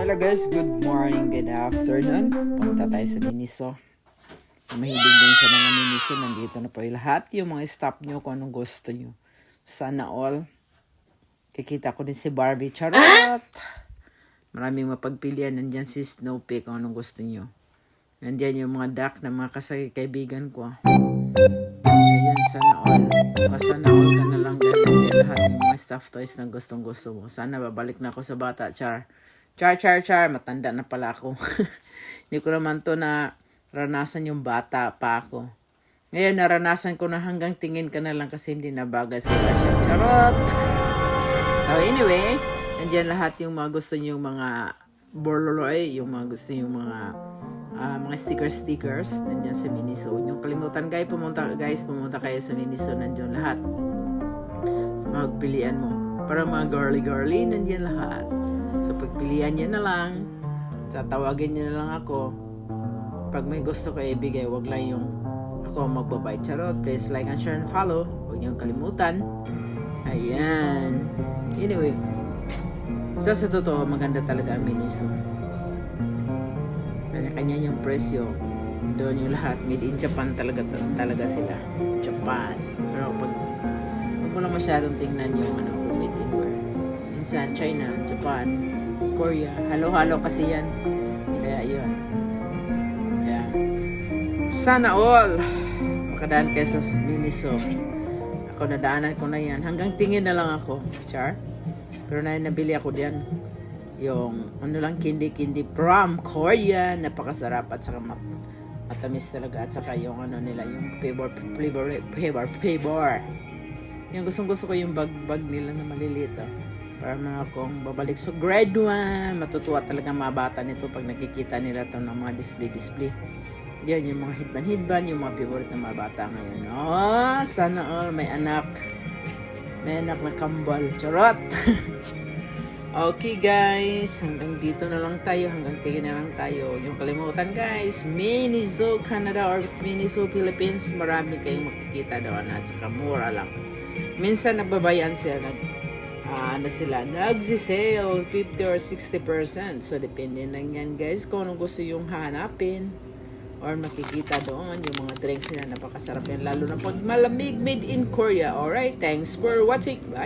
Hello guys, good morning, good afternoon. Pumunta tayo sa Miniso. Kung mahilig din sa mga Miniso, nandito na po yung lahat. Yung mga staff nyo, kung anong gusto nyo. Sana all. Kikita ko din si Barbie. Charot! Maraming mapagpilian. Nandyan si Snoopy kung anong gusto nyo. Nandyan yung mga duck na mga kaibigan ko. Ayan, sana all. Sana all ka na lang din. Nandyan lahat yung mga stuffed toys na gustong gusto mo. Sana babalik na ako sa bata, Char. Char. Matanda na pala ako. Hindi ko naman to na ranasan yung bata pa ako. Ngayon, naranasan ko na hanggang tingin ka na lang kasi hindi nabaga sila siya. Charot! So anyway, nandiyan lahat yung mga gusto nyo mga borloloy, yung mga gusto nyo mga stickers. Nandiyan sa Miniso. Yung kalimutan guys, pumunta kayo sa Miniso. Nandiyan lahat. Magpilian mo. Para mga girly, nandiyan lahat. So, pagpilian niya na lang, tatawagin niya na lang ako. Pag may gusto ko ibigay, wag lang yung ako magbabay. Charot, please like and share and follow. Huwag niyong kalimutan. Ayan. Anyway, ito sa totoo, maganda talaga ang Miniso. Kanya-kanya yung presyo. Doon yung lahat. Made in Japan talaga sila. Japan. Pero pag mo lang masyadong tingnan yung made in where. Minsan, China, Japan, Korea, halo-halo kasi yan. Kaya yun. Kaya, sana all makadaan kayo sa Miniso. Ako nadaanan ko na yan. Hanggang tingin na lang ako. Char. Pero nabili ako diyan. Yung candy from Korea. Napakasarap at saka matamis talaga. At saka yung nila, yung flavor. Yung gustong-gusto ko yung bag nila na maliliit. Para mga akong babalik sa grade 1. Matutuwa talaga mga bata nito pag nakikita nila ito ng mga display. Yan, yung mga hidban, yung mga favorite ng mga bata ngayon. Sana all may anak. May anak na kambal. Charot! Okay guys, hanggang dito na lang tayo. Hanggang tingin na lang tayo. Yung kalimutan guys, Miniso Canada or Miniso Philippines. Marami kayong makikita doon at saka mura lang. Minsan nagbabayan sila. Nagsi-sale 50 or 60%. So, depende lang yan guys kung anong gusto yung hanapin or makikita doon yung mga drinks nila. Napakasarap yan lalo na pag malamig, made in Korea. Alright, thanks for watching. Bye!